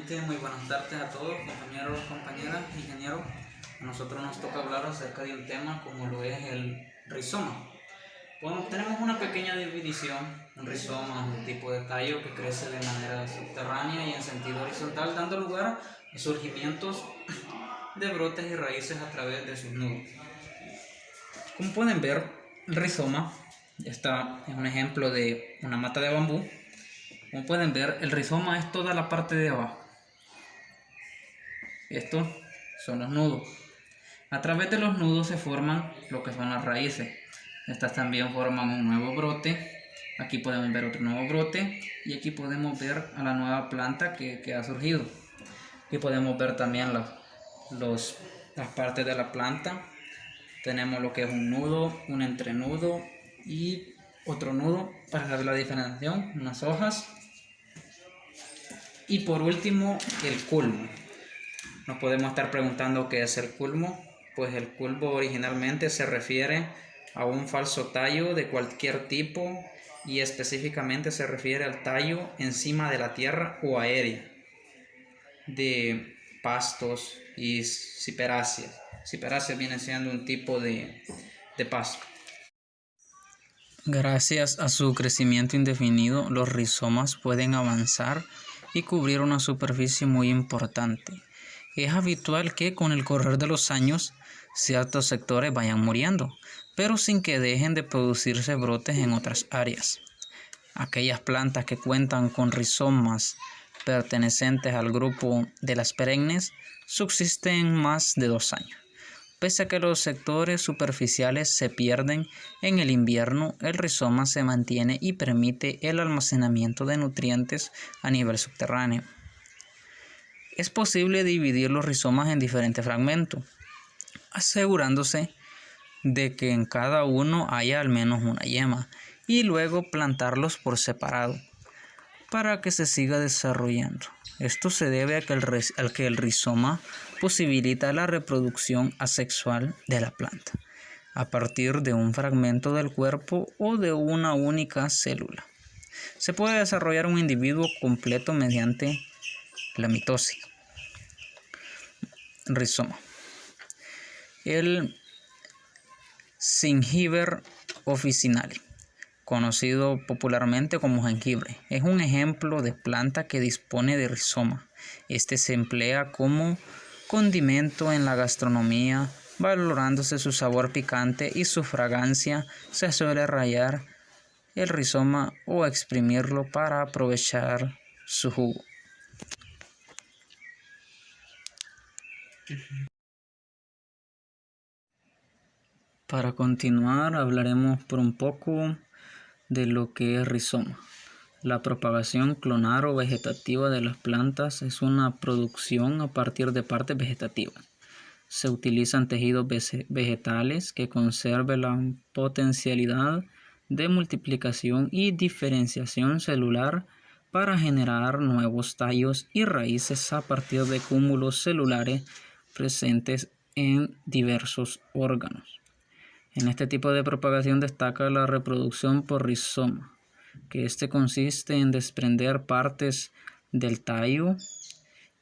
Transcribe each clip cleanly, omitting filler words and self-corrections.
Nuevamente, muy buenas tardes a todos, compañeros, compañeras, ingenieros. A nosotros nos toca hablar acerca de un tema como lo es el rizoma. Bueno, tenemos una pequeña división. Un rizoma es un tipo de tallo que crece de manera subterránea y en sentido horizontal, dando lugar a surgimientos de brotes y raíces a través de sus nudos. Como pueden ver, el rizoma, esta es un ejemplo de una mata de bambú. Como pueden ver, el rizoma es toda la parte de abajo. Estos son los nudos. A través de los nudos se forman lo que son las raíces. Estas también forman un nuevo brote. Aquí podemos ver otro nuevo brote. Y aquí podemos ver a la nueva planta que ha surgido. Aquí podemos ver también las partes de la planta. Tenemos lo que es un nudo, un entrenudo y otro nudo para saber la diferenciación, unas hojas. Y por último, el culmo. Nos podemos estar preguntando qué es el culmo. Pues el culmo originalmente se refiere a un falso tallo de cualquier tipo y específicamente se refiere al tallo encima de la tierra o aérea de pastos y ciperáceas. Ciperáceas viene siendo un tipo de pasto. Gracias a su crecimiento indefinido, los rizomas pueden avanzar y cubrir una superficie muy importante. Es habitual que con el correr de los años ciertos sectores vayan muriendo, pero sin que dejen de producirse brotes en otras áreas. Aquellas plantas que cuentan con rizomas pertenecientes al grupo de las perennes subsisten más de 2 años. Pese a que los sectores superficiales se pierden en el invierno, el rizoma se mantiene y permite el almacenamiento de nutrientes a nivel subterráneo. Es posible dividir los rizomas en diferentes fragmentos, asegurándose de que en cada uno haya al menos una yema, y luego plantarlos por separado para que se siga desarrollando. Esto se debe a que el rizoma posibilita la reproducción asexual de la planta a partir de un fragmento del cuerpo o de una única célula. Se puede desarrollar un individuo completo mediante la mitosis. Rizoma. El Zingiber officinale, conocido popularmente como jengibre, es un ejemplo de planta que dispone de rizoma. Este se emplea como condimento en la gastronomía, valorándose su sabor picante y su fragancia. Se suele rallar el rizoma o exprimirlo para aprovechar su jugo. Para continuar, hablaremos por un poco de lo que es rizoma. La propagación clonar o vegetativa de las plantas es una producción a partir de partes vegetativas. Se utilizan tejidos vegetales que conserven la potencialidad de multiplicación y diferenciación celular para generar nuevos tallos y raíces a partir de cúmulos celulares presentes en diversos órganos. En este tipo de propagación destaca la reproducción por rizoma, que consiste en desprender partes del tallo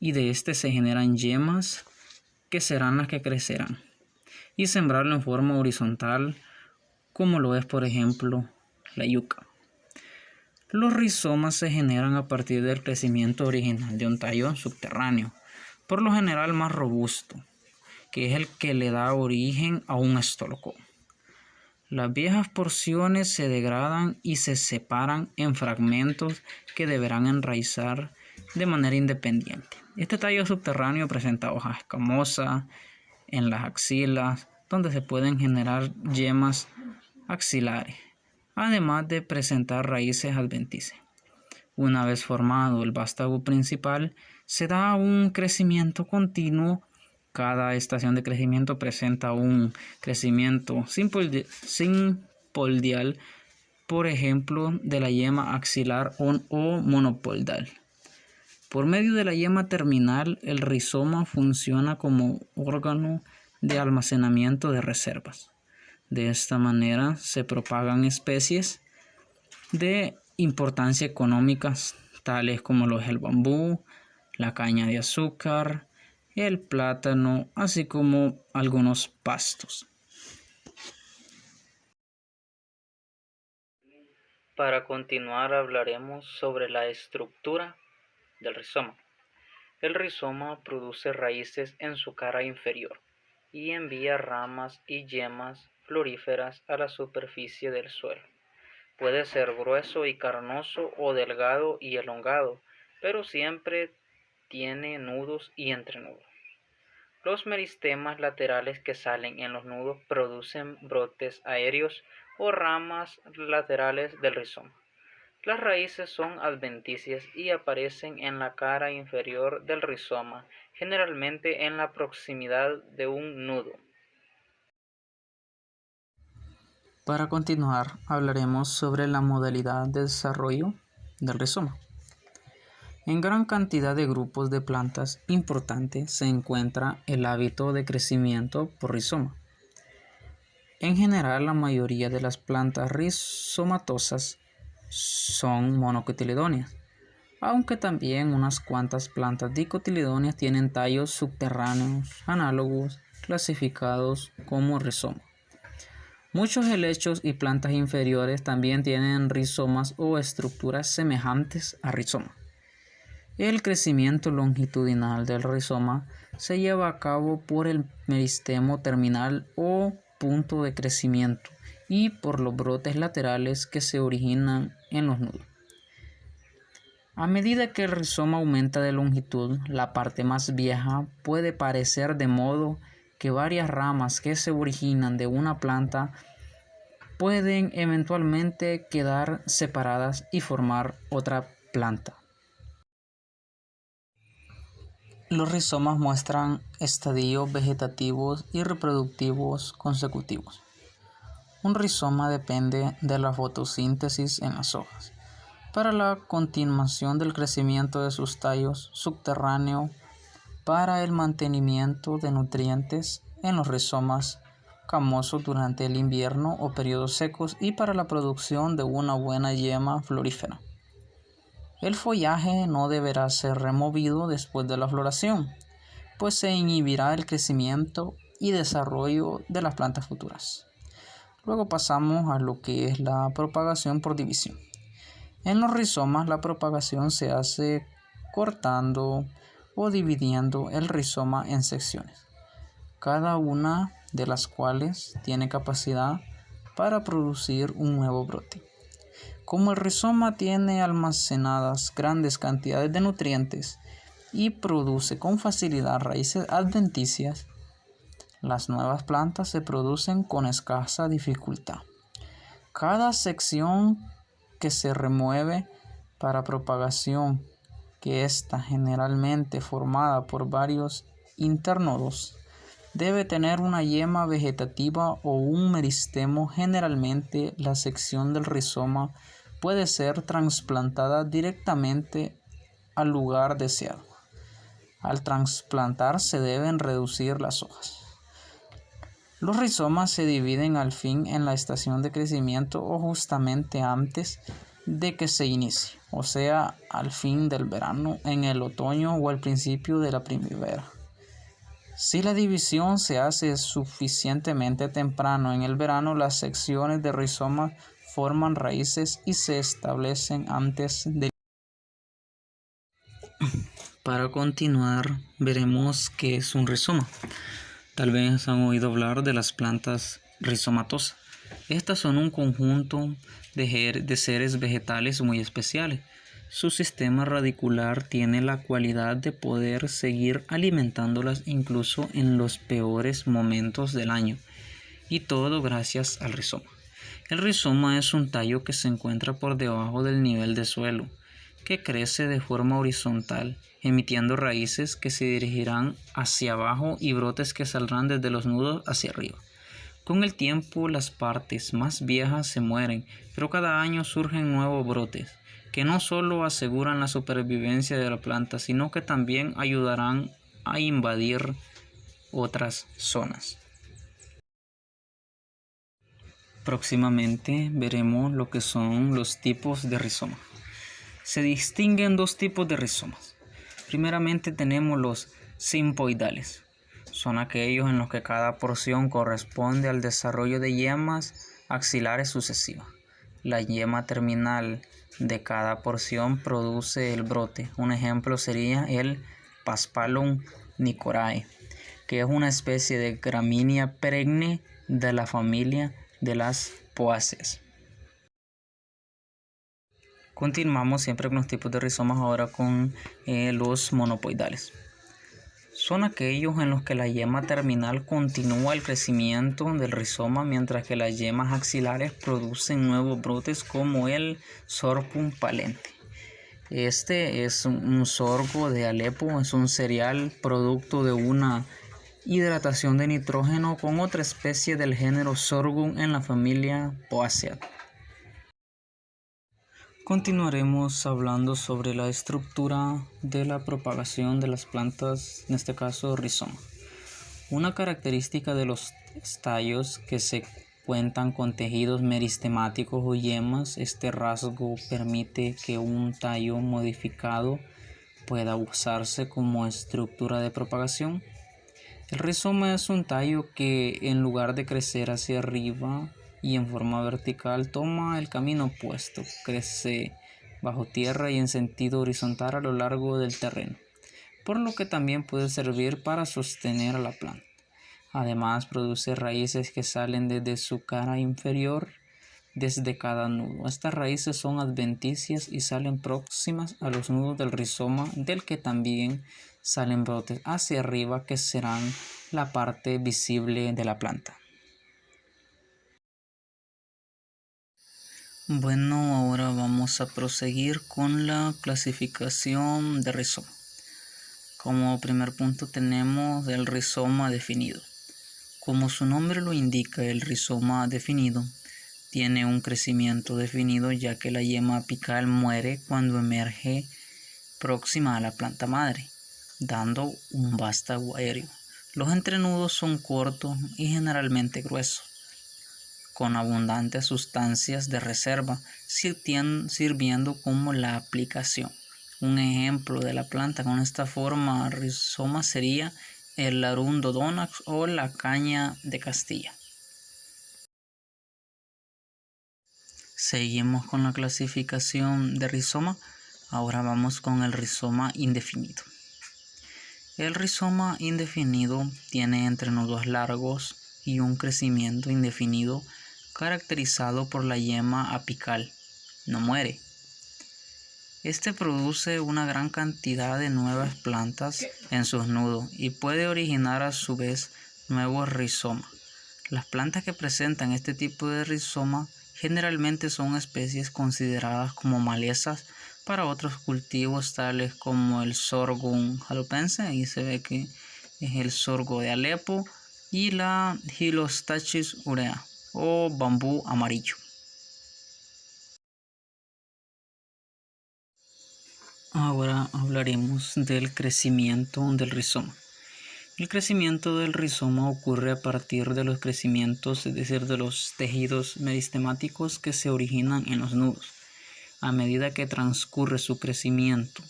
y de este se generan yemas que serán las que crecerán, y sembrarlo en forma horizontal como lo es por ejemplo la yuca. Los rizomas se generan a partir del crecimiento original de un tallo subterráneo, por lo general más robusto, que es el que le da origen a un estolocón. Las viejas porciones se degradan y se separan en fragmentos que deberán enraizar de manera independiente. Este tallo subterráneo presenta hojas escamosas en las axilas, donde se pueden generar yemas axilares, además de presentar raíces adventicias. Una vez formado el vástago principal, se da un crecimiento continuo. Cada estación de crecimiento presenta un crecimiento simpoldial, por ejemplo, de la yema axilar o monopodal. Por medio de la yema terminal, el rizoma funciona como órgano de almacenamiento de reservas. De esta manera se propagan especies de importancia económica, tales como el bambú, la caña de azúcar, el plátano, así como algunos pastos. Para continuar hablaremos sobre la estructura del rizoma. El rizoma produce raíces en su cara inferior y envía ramas y yemas floríferas a la superficie del suelo. Puede ser grueso y carnoso o delgado y elongado, pero siempre tiene nudos y entrenudos. Los meristemas laterales que salen en los nudos producen brotes aéreos o ramas laterales del rizoma. Las raíces son adventicias y aparecen en la cara inferior del rizoma, generalmente en la proximidad de un nudo. Para continuar, hablaremos sobre la modalidad de desarrollo del rizoma. En gran cantidad de grupos de plantas importantes se encuentra el hábito de crecimiento por rizoma. En general, la mayoría de las plantas rizomatosas son monocotiledóneas, aunque también unas cuantas plantas dicotiledóneas tienen tallos subterráneos análogos clasificados como rizoma. Muchos helechos y plantas inferiores también tienen rizomas o estructuras semejantes a rizoma. El crecimiento longitudinal del rizoma se lleva a cabo por el meristemo terminal o punto de crecimiento y por los brotes laterales que se originan en los nudos. A medida que el rizoma aumenta de longitud, la parte más vieja puede parecer de modo que varias ramas que se originan de una planta pueden eventualmente quedar separadas y formar otra planta. Los rizomas muestran estadios vegetativos y reproductivos consecutivos. Un rizoma depende de la fotosíntesis en las hojas para la continuación del crecimiento de sus tallos subterráneos, para el mantenimiento de nutrientes en los rizomas camosos durante el invierno o periodos secos y para la producción de una buena yema florífera. El follaje no deberá ser removido después de la floración, pues se inhibirá el crecimiento y desarrollo de las plantas futuras. Luego pasamos a lo que es la propagación por división. En los rizomas la propagación se hace cortando o dividiendo el rizoma en secciones, cada una de las cuales tiene capacidad para producir un nuevo brote. Como el rizoma tiene almacenadas grandes cantidades de nutrientes y produce con facilidad raíces adventicias, las nuevas plantas se producen con escasa dificultad. Cada sección que se remueve para propagación, que está generalmente formada por varios internodos, debe tener una yema vegetativa o un meristemo. Generalmente la sección del rizoma puede ser trasplantada directamente al lugar deseado. Al trasplantar se deben reducir las hojas. Los rizomas se dividen al fin en la estación de crecimiento o justamente antes de que se inicie, o sea, al fin del verano, en el otoño o al principio de la primavera. Si la división se hace suficientemente temprano en el verano, las secciones de rizoma forman raíces y se establecen antes de... Para continuar, veremos qué es un rizoma. Tal vez han oído hablar de las plantas rizomatosas. Estas son un conjunto de seres vegetales muy especiales. Su sistema radicular tiene la cualidad de poder seguir alimentándolas incluso en los peores momentos del año, y todo gracias al rizoma. El rizoma es un tallo que se encuentra por debajo del nivel de suelo, que crece de forma horizontal, emitiendo raíces que se dirigirán hacia abajo y brotes que saldrán desde los nudos hacia arriba. Con el tiempo, las partes más viejas se mueren, pero cada año surgen nuevos brotes, que no solo aseguran la supervivencia de la planta, sino que también ayudarán a invadir otras zonas. Próximamente veremos lo que son los tipos de rizoma. Se distinguen dos tipos de rizomas: Primeramente tenemos los simpoidales. Son aquellos en los que cada porción corresponde al desarrollo de yemas axilares sucesivas. La yema terminal de cada porción produce el brote. Un ejemplo sería el Paspalum nicorae, que es una especie de gramínea perenne de la familia de las Poaceae. Continuamos siempre con los tipos de rizomas, ahora con los monopoidales. Son aquellos en los que la yema terminal continúa el crecimiento del rizoma, mientras que las yemas axilares producen nuevos brotes, como el Sorghum palente. Este es un sorgo de Alepo, es un cereal producto de una hidratación de nitrógeno con otra especie del género Sorghum en la familia Poaceae. Continuaremos hablando sobre la estructura de la propagación de las plantas, en este caso rizoma. Una característica de los tallos que se cuentan con tejidos meristemáticos o yemas. Este rasgo permite que un tallo modificado pueda usarse como estructura de propagación. El rizoma es un tallo que, en lugar de crecer hacia arriba y en forma vertical, toma el camino opuesto, crece bajo tierra y en sentido horizontal a lo largo del terreno, por lo que también puede servir para sostener a la planta. Además, produce raíces que salen desde su cara inferior, desde cada nudo. Estas raíces son adventicias y salen próximas a los nudos del rizoma, del que también salen brotes hacia arriba, que serán la parte visible de la planta. Bueno, ahora vamos a proseguir con la clasificación de rizoma. Como primer punto tenemos el rizoma definido. Como su nombre lo indica, el rizoma definido tiene un crecimiento definido, ya que la yema apical muere cuando emerge próxima a la planta madre, dando un vástago aéreo. Los entrenudos son cortos y generalmente gruesos, con abundantes sustancias de reserva, sirviendo como la aplicación. Un ejemplo de la planta con esta forma rizoma sería el Arundodonax o la caña de Castilla. Seguimos con la clasificación de rizoma. Ahora vamos con el rizoma indefinido. El rizoma indefinido tiene entrenudos largos y un crecimiento indefinido caracterizado por la yema apical. No muere. Este produce una gran cantidad de nuevas plantas en sus nudos y puede originar a su vez nuevos rizomas. Las plantas que presentan este tipo de rizoma generalmente son especies consideradas como malezas para otros cultivos, tales como el Sorghum jalopense. Ahí se ve que es el sorgo de Alepo, y la Hylostachys urea o bambú amarillo. Ahora hablaremos del crecimiento del rizoma. El crecimiento del rizoma ocurre a partir de los crecimientos, es decir, de los tejidos meristemáticos que se originan en los nudos. A medida que transcurre su crecimiento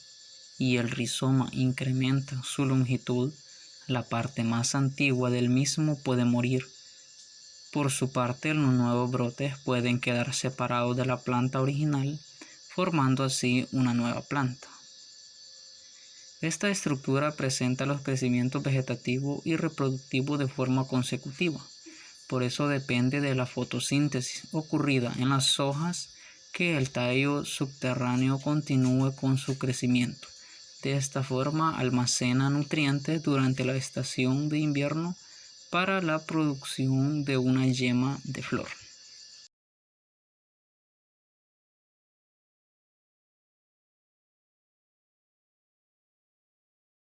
y el rizoma incrementa su longitud, la parte más antigua del mismo puede morir. Por su parte, los nuevos brotes pueden quedar separados de la planta original, formando así una nueva planta. Esta estructura presenta los crecimientos vegetativo y reproductivo de forma consecutiva. Por eso depende de la fotosíntesis ocurrida en las hojas que el tallo subterráneo continúe con su crecimiento. De esta forma almacena nutrientes durante la estación de invierno para la producción de una yema de flor.